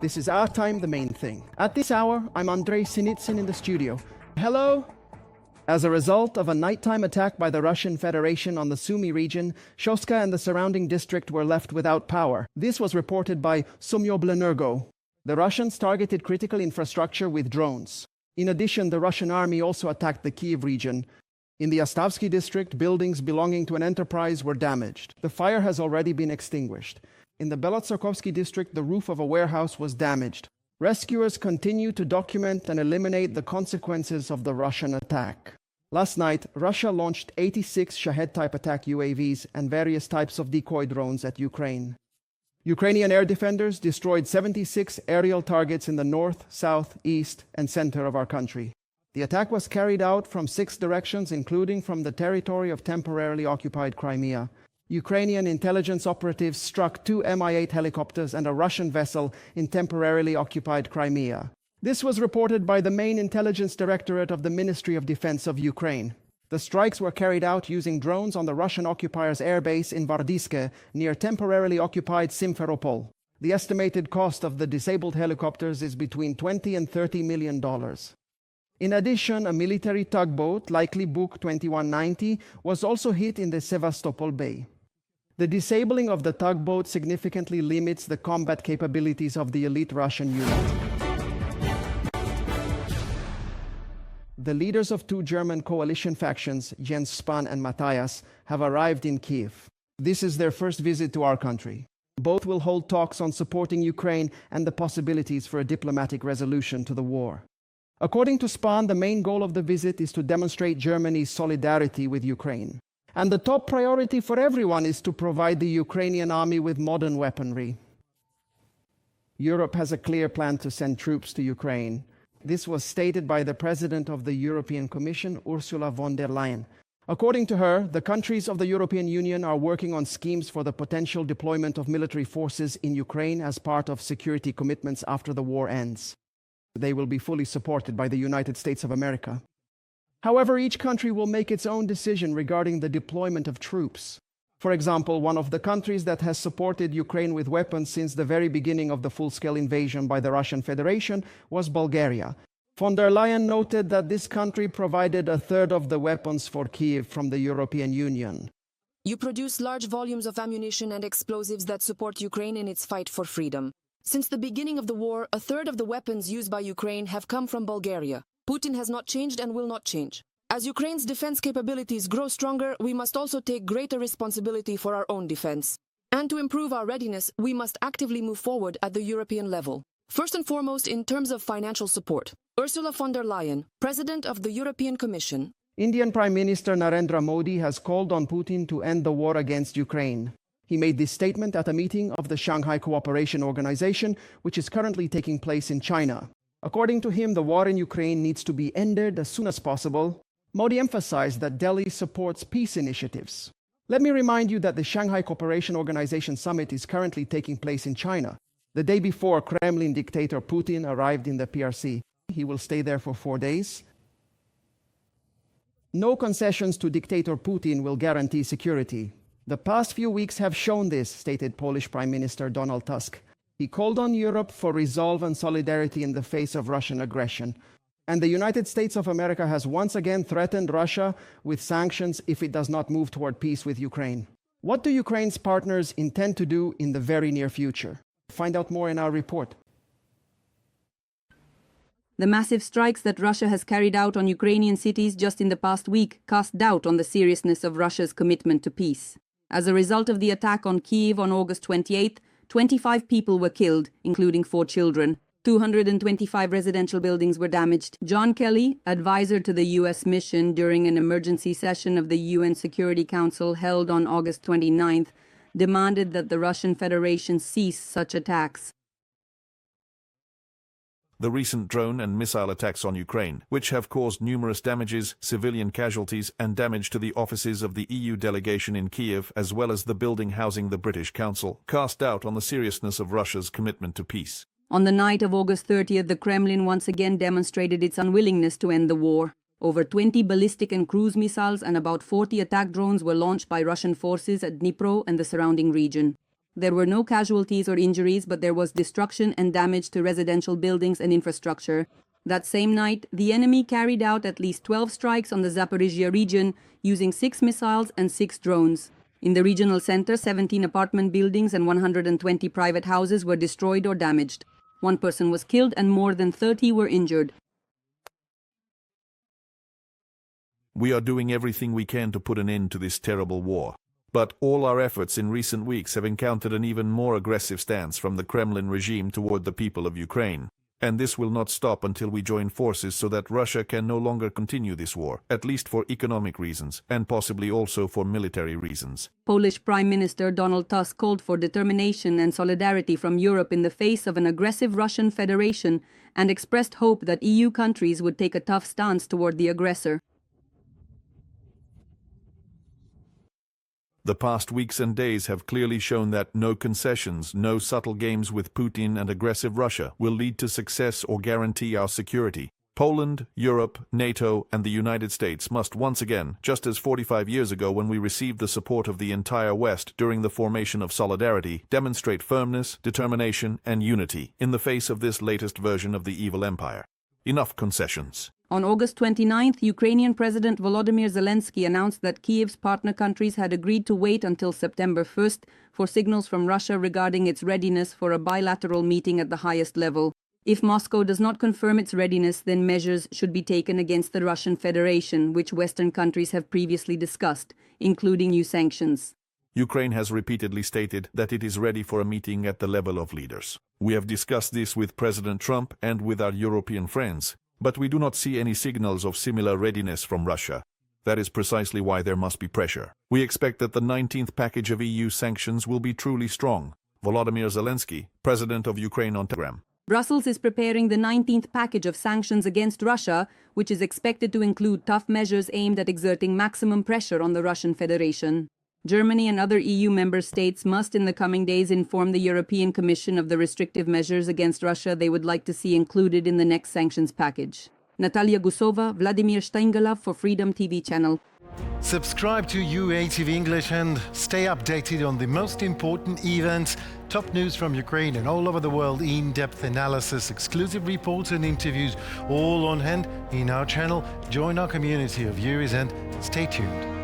This is our time, the main thing. At this hour, I'm Andrei Sinitsyn in the studio. Hello? As a result of a nighttime attack by the Russian Federation on the Sumy region, Shostka and the surrounding district were left without power. This was reported by Sumy. The Russians targeted critical infrastructure with drones. In addition, the Russian army also attacked the Kyiv region. In the Astavsky district, buildings belonging to an enterprise were damaged. The fire has already been extinguished. In the Belotserkovsky district, the roof of a warehouse was damaged. Rescuers continue to document and eliminate the consequences of the Russian attack. Last night, Russia launched 86 Shahed-type attack UAVs and various types of decoy drones at Ukraine. Ukrainian air defenders destroyed 76 aerial targets in the north, south, east, and center of our country. The attack was carried out from 6 directions, including from the territory of temporarily occupied Crimea. Ukrainian intelligence operatives struck 2 Mi-8 helicopters and a Russian vessel in temporarily occupied Crimea. This was reported by the main intelligence directorate of the Ministry of Defense of Ukraine. The strikes were carried out using drones on the Russian occupier's airbase in Vardiske, near temporarily occupied Simferopol. The estimated cost of the disabled helicopters is between $20 and $30 million. In addition, a military tugboat, likely Buk 2190, was also hit in the Sevastopol Bay. The disabling of the tugboat significantly limits the combat capabilities of the elite Russian unit. The leaders of 2 German coalition factions, Jens Spahn and Matthias, have arrived in Kyiv. This is their first visit to our country. Both will hold talks on supporting Ukraine and the possibilities for a diplomatic resolution to the war. According to Spahn, the main goal of the visit is to demonstrate Germany's solidarity with Ukraine. And the top priority for everyone is to provide the Ukrainian army with modern weaponry. Europe has a clear plan to send troops to Ukraine. This was stated by the President of the European Commission, Ursula von der Leyen. According to her, the countries of the European Union are working on schemes for the potential deployment of military forces in Ukraine as part of security commitments after the war ends. They will be fully supported by the United States of America. However, each country will make its own decision regarding the deployment of troops. For example, one of the countries that has supported Ukraine with weapons since the very beginning of the full-scale invasion by the Russian Federation was Bulgaria. Von der Leyen noted that this country provided a third of the weapons for Kyiv from the European Union. You produce large volumes of ammunition and explosives that support Ukraine in its fight for freedom. Since the beginning of the war, a third of the weapons used by Ukraine have come from Bulgaria. Putin has not changed and will not change. As Ukraine's defense capabilities grow stronger, we must also take greater responsibility for our own defense. And to improve our readiness, we must actively move forward at the European level. First and foremost, in terms of financial support. Ursula von der Leyen, President of the European Commission. Indian Prime Minister Narendra Modi has called on Putin to end the war against Ukraine. He made this statement at a meeting of the Shanghai Cooperation Organization, which is currently taking place in China. According to him, the war in Ukraine needs to be ended as soon as possible. Modi emphasized that Delhi supports peace initiatives. Let me remind you that the Shanghai Cooperation Organization summit is currently taking place in China. The day before, Kremlin dictator Putin arrived in the PRC. He will stay there for 4 days. No concessions to dictator Putin will guarantee security. The past few weeks have shown this, stated Polish Prime Minister Donald Tusk. He called on Europe for resolve and solidarity in the face of Russian aggression. And the United States of America has once again threatened Russia with sanctions if it does not move toward peace with Ukraine. What do Ukraine's partners intend to do in the very near future? Find out more in our report. The massive strikes that Russia has carried out on Ukrainian cities just in the past week cast doubt on the seriousness of Russia's commitment to peace. As a result of the attack on Kyiv on August 28th, 25 people were killed, including 4 children. 225 residential buildings were damaged. John Kelly, advisor to the U.S. mission during an emergency session of the UN Security Council held on August 29th, demanded that the Russian Federation cease such attacks. The recent drone and missile attacks on Ukraine, which have caused numerous damages, civilian casualties, and damage to the offices of the EU delegation in Kyiv, as well as the building housing the British Council, cast doubt on the seriousness of Russia's commitment to peace. On the night of August 30th, the Kremlin once again demonstrated its unwillingness to end the war. Over 20 ballistic and cruise missiles and about 40 attack drones were launched by Russian forces at Dnipro and the surrounding region. There were no casualties or injuries, but there was destruction and damage to residential buildings and infrastructure. That same night, the enemy carried out at least 12 strikes on the Zaporizhia region using 6 missiles and 6 drones. In the regional center, 17 apartment buildings and 120 private houses were destroyed or damaged. 1 person was killed and more than 30 were injured. We are doing everything we can to put an end to this terrible war. But all our efforts in recent weeks have encountered an even more aggressive stance from the Kremlin regime toward the people of Ukraine. And this will not stop until we join forces so that Russia can no longer continue this war, at least for economic reasons, and possibly also for military reasons. Polish Prime Minister Donald Tusk called for determination and solidarity from Europe in the face of an aggressive Russian Federation and expressed hope that EU countries would take a tough stance toward the aggressor. The past weeks and days have clearly shown that no concessions, no subtle games with Putin and aggressive Russia will lead to success or guarantee our security. Poland, Europe, NATO, and the United States must once again, just as 45 years ago when we received the support of the entire West during the formation of Solidarity, demonstrate firmness, determination, and unity in the face of this latest version of the evil empire. Enough concessions. On August 29th, Ukrainian President Volodymyr Zelenskyy announced that Kyiv's partner countries had agreed to wait until September 1st for signals from Russia regarding its readiness for a bilateral meeting at the highest level. If Moscow does not confirm its readiness, then measures should be taken against the Russian Federation, which Western countries have previously discussed, including new sanctions. Ukraine has repeatedly stated that it is ready for a meeting at the level of leaders. We have discussed this with President Trump and with our European friends, but we do not see any signals of similar readiness from Russia. That is precisely why there must be pressure. We expect that the 19th package of EU sanctions will be truly strong. Volodymyr Zelenskyy, President of Ukraine, on Telegram. Brussels is preparing the 19th package of sanctions against Russia, which is expected to include tough measures aimed at exerting maximum pressure on the Russian Federation. Germany and other EU member states must in the coming days inform the European Commission of the restrictive measures against Russia they would like to see included in the next sanctions package. Natalia Gusova, Vladimir Steingelov for Freedom TV channel. Subscribe to UATV English and stay updated on the most important events, top news from Ukraine and all over the world, in-depth analysis, exclusive reports and interviews, all on hand in our channel. Join our community of viewers and stay tuned.